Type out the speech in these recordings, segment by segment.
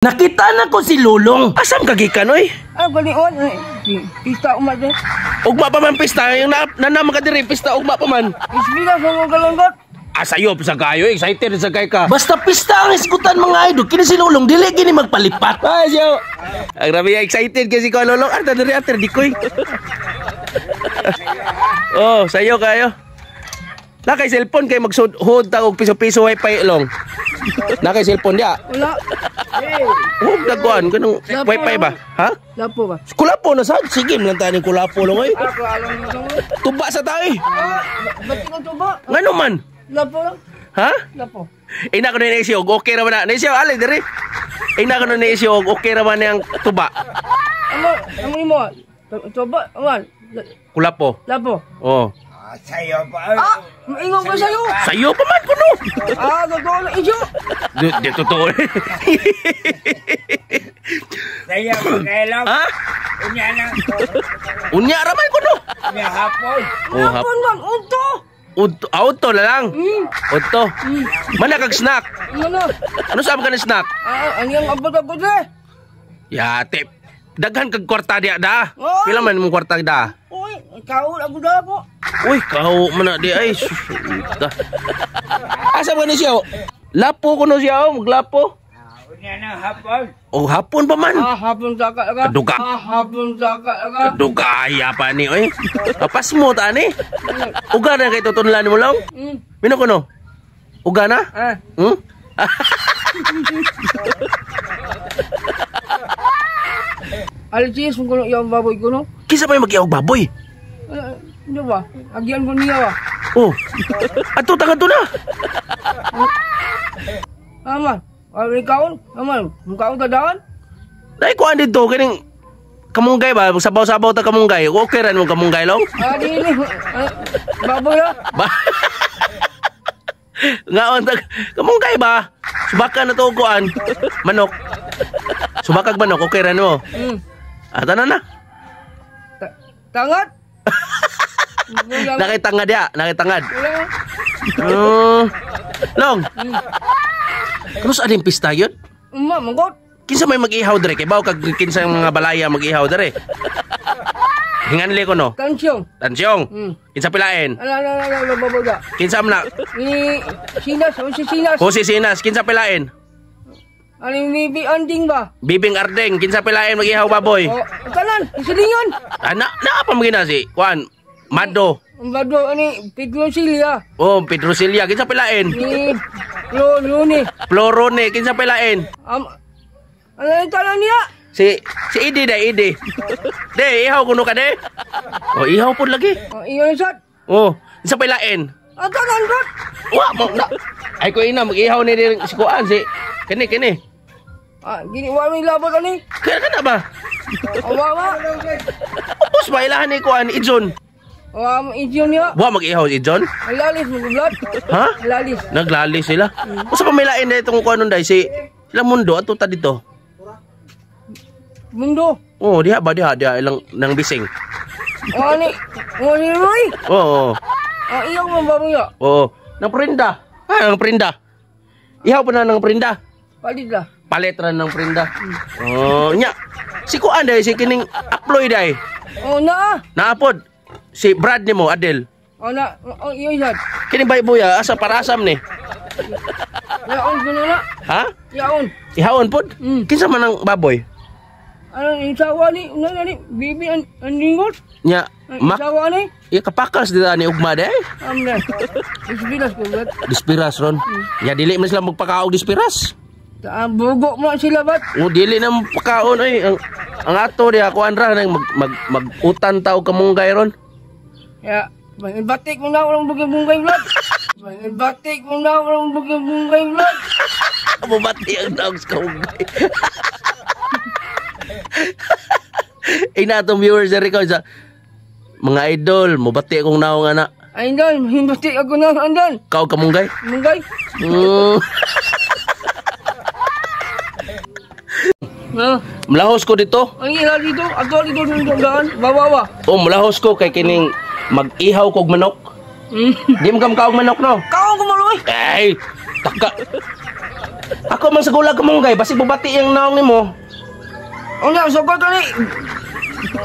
Nakita na ko si Lulong. Asam kagikan oy? Ah, galion. Pista umat din. Ugma pa man pista, yung nanam ka diri pista ugma pa man. Isbila sa mga galanggot. Sayop sa kayo, excited sa kay ka. Basta pista ang iskutan mga idol, kini si Lulong dili gini magpalipat. Ay, siyo. Ang grabe excited kasi ko Lulong. Arta diri ater dikoy. Oh, sayo kayo. Na kay cellphone kay magsud ta og piso-piso wifi long. Na kay cellphone dia. Wala. Oh, dagwan kanang wifi ba? Ha? Lapo ba? Kulapo na sad. Sige, man tani kulapo long oy. Ako alam mo lang. Tuba sa tayo. Ba't ka tuba? Ngano man? Lapo lang. Ha? Lapo. Ina ko na naisyo, okay ra man na. Naisyo, alay diri. Ina ko na naisyo, okay ra man yang tuba. Ano mo? Tuba, awan. Kulapo. Lapo. Oh. Sayo pa. Maingon ko sayo. Sayo pa man kuno. Totoo na isyo. Di totoo. Sayo pa kayo lang. Ha? Unya na. Unya ra man kuno. Unya hapon. Oh, Hapon man, unto. Auto na lang. Auto. Mana kag snack? Ano? Ano sabi ka ni snack? Ano yung abot-abot eh? Yate. Daghan kag kwarta dia da. Oy. Pila man mong kwarta da? Uy, ikaw ako na po. Uy, kau mana di ay. Susuta. Asa ba ni siya? Lapo kuno siya, maglapo. Unya na hapon. Oh, hapon pa man. Hapon sa ka. Kaduga. Hapon sa ka. Dugaya pa ni oy. Papas mo ta ni. Uga na kay tutunlan mo lang. Mino kuno? Uga na? Hmm? Alis mo kuno yung baboy kuno. Kisa pa yung mag-iawag baboy. Ano ba? Agyan ko niya ba? Oh. Ato tangan to na. Aman. Ay kaon. Aman. Mukhaon tadaan. Dai ko andi to kining kamunggay ba? Sabaw-sabaw ta kamunggay. Okay ra mo kamunggay long? Dili. Baboy na. Ngaon ta kamunggay ba? Subakan na to kuan. Manok. Subakag manok okay ra mo. Tanan na. Tangat. Nakitangad ya, nakitangad. Long. Kano sa ading pista yun? Manggot. Kinsa may mag-ihaw dere kay baw kag kinsa mga balaya mag-ihaw dere. Hinganli ko no. Tansyong. Kinsa pilain? Baboy. Kinsa man na? Ni Sinas, si Sinas. Si Sinas, kinsa pilain? Aling bibi anding ba? Bibing Ardeng, kinsa pilain mag-ihaw baboy? Kanan, isilingon. Na pa magina si Juan Mado. Mado ani Pedro Silya. Oh, Pedro Silya, kinsa pilain? Ni Lone. Florone, kinsa pilain? Ano yung talan niya? Si Idi da Idi. De, ihaw kuno ka de. Oh, ihaw pud lagi. Iyon sat. Oh, kinsa pilain? Tanan got. Wa mo na. Ay ko ina mag-ihaw ni si kuan si kini. Gini wala labot ani. Kaya ka na ba? Awa. Upos ba ilahan ni kuan Ijon? Awa mo idiyon niya. Wa mag-ihaw si Ijon? Lalis mo gulat. Ha? Lalis. Naglalis sila. Usa pa may lain na itong kuan day si sila mundo ato ta dito. Mundo. Oh, diha ilang nang bising. Ani Roy. Oo. Iyaw mo baboy ya. Oo. Nang prinda. Nang prinda. Ihaw pa na nang prinda. Palit lah. Palit ra ng prinda. Oh, nya. Si kuan day si kining upload day. Oh na. Naapod. Si Brad nimo Adel. Na. Iyon sat. Kini bay buya asa parasam ni. Yaon kuno na. Ha? Yaon. Ihawon pod. Kinsa man ang baboy? Ano yung sawa ni? Ano ni? Bibi andingot? Nya. Sawa ni? Iya kapakas dito ni ugma day. Amna. Isbilas ko gat. Dispiras ron. Ya dili man sila magpakaog dispiras. Bugok mo sila bat. O dili na pagkaon ay ang ato dia kuan ra nang mag-utan taog kamunggay ron. Ya, batik mo na orang bugay-bugay vlog. Batik mo na orang bugay-bugay vlog. Amo bati ang taog sa kamunggay. Inatong viewers diri ko sa mga idol, mo bati akong naong ana. Idol, batik ako na andon. Kau kamunggay? Munggay. Malahos ko dito. Ang ila dito, ato dito daan, bawawa. Oh, malahos ko kay kining mag-ihaw kog manok. Di mo kam kaog manok no? Kaong kumaloy. Ay, taka. Ako man sa gulag kamunggay, basi bubati yung naong nimo. Ang sagot ani.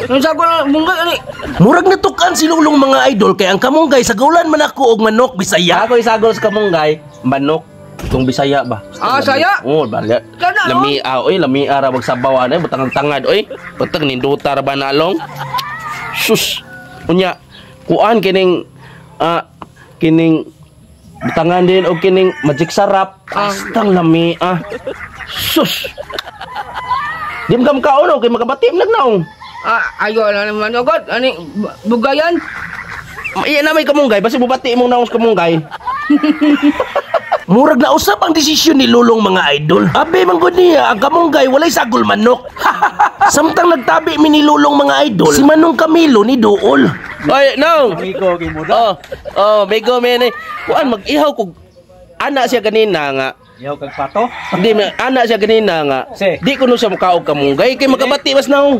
Ang sagot ng munggay ani. Murag natukan si Lulong mga idol kay ang kamunggay sa gulan man ako og manok Bisaya. Ako isagol sa kamunggay, manok kung Bisaya ba? Ah, saya? Oo, bala. Kana, no? Lamia, oy, lamia ra magsabawan ay butang tangad oy. Butang ninduta ra ba na along? Sus. Unya, kuan kining kining butangan din og kining magic sarap. Astang lamia. Sus. Di mo kaon kay makabatim nagnaong. Ayo na naman agad. Ani, bugayan? Iya na may kamunggay, basi bubati imong naong kamunggay. Murag na usap ang desisyon ni Lulong mga idol. Abi man gud niya ang kamunggay walay sagol manok. Samtang nagtabi mi ni Lulong mga idol, si Manong Camilo ni Duol. Oy, no. Amigo gimuda. Migo men. Kuan mag-ihaw kog ana siya kanina nga. Yaw kag pato. Di ana siya kanina nga. Si. Di ko no siya mukaog kamunggay kay makabati mas naong.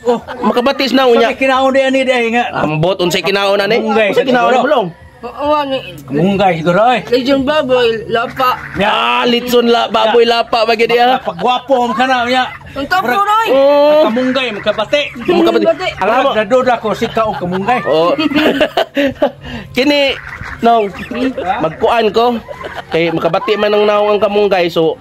Oh, Makabatis na unya. kami kinaon di ani di nga. Ambot unsay kinaon ani? Kamunggay, Unsay kinaon siguro. Bulong? Oo, ani. Munggay siguro oy. Legend baboy, lapa. Litson la baboy lapa bagi dia. Pagwapo mo kana nya. Ang tapo noy. Oh. Kamunggay makabati. Makabati. Alam mo naduda ko si ka og kamunggay. Oh. Kini nong magkuan ko kay makabati man ang naong ang kamunggay so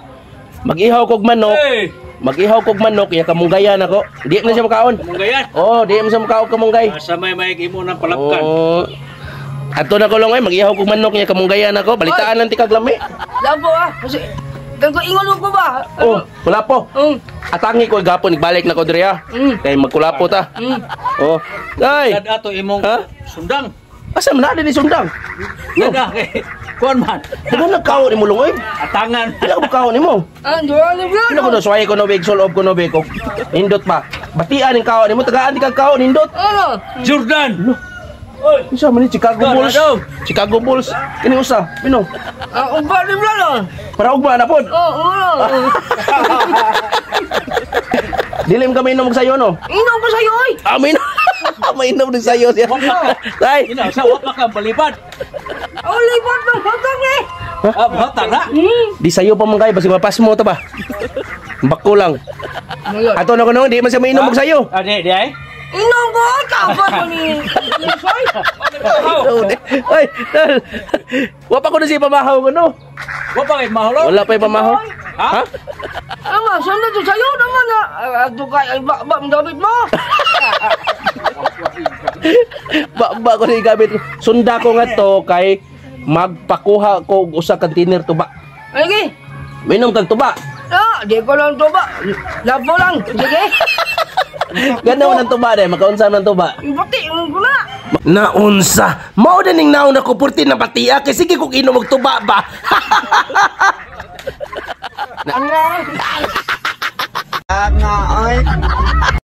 mag-ihaw kog manok. Hey, Mag-ihaw kog manok ya kamunggayan ako. Di na siya makaon. kamunggayan. Oh, di man siya makaon kamunggay. Sa may imo ng palapkan. Oh. Ato na ko lang ay mag-ihaw kog manok ya kamunggayan ako. Balitaan lang ti kag lami. Lapo kasi Tanto ingon ko ba? Oh, kulapo. Atangi ko gapon igbalik na ko diri ha. Kay magkulapo ta. Oh. Ay. Kad ato imong Ha? sundang. Asa man na din sundang? Kada kay kuan man. Ano nagkaon ni mulong oy? Atangan. Pila ko kaon nimo? Duwa ni Pila ko Vlad. no suway ko no big solve ko no big ko. Nindot pa. Batian ning kaon nimo tagaan di kag kaon nindot. Ano? Jordan. Usa man ni Chicago Bulls. Ano? Chicago Bulls. Kini usa? Pino? Uba ni Vlad. Para ugma na pod. Dilim kami inom sayo no. Inom ko sa'yo, oy. Amin. Mainom din sayo siya. Tay. Ina sa wa pa ka balibad. Oh, lipat ng hotdog eh. Bata na. Di sayo pa man kay basi mapas mo to ba. Bako lang. Ato na ko no, di man siya mainom og sayo. Ade, di ay. Inom ko, tapos mo ni Soy. Ay, dal. Wa pa ko na siya pamahaw ko no. Wa pa kay maholo. Wala pa yung pamahaw. Ha? Ama, saan na to sa'yo naman na? Ito kay, ay ba, David mo? Ba ko ni gamit. Sunda ko nga to kay magpakuha ko og usa ka dinner tuba. Lagi. Minom kag tuba. Di ko lang to ba? Lapo lang. Sige. Ganda mo ng tuba dai, makaunsa man tuba. Pati, ko na. Naunsa, mao na ning naon ako purti na patia kay sige kog inom og tuba ba. Ano? Nga, ay.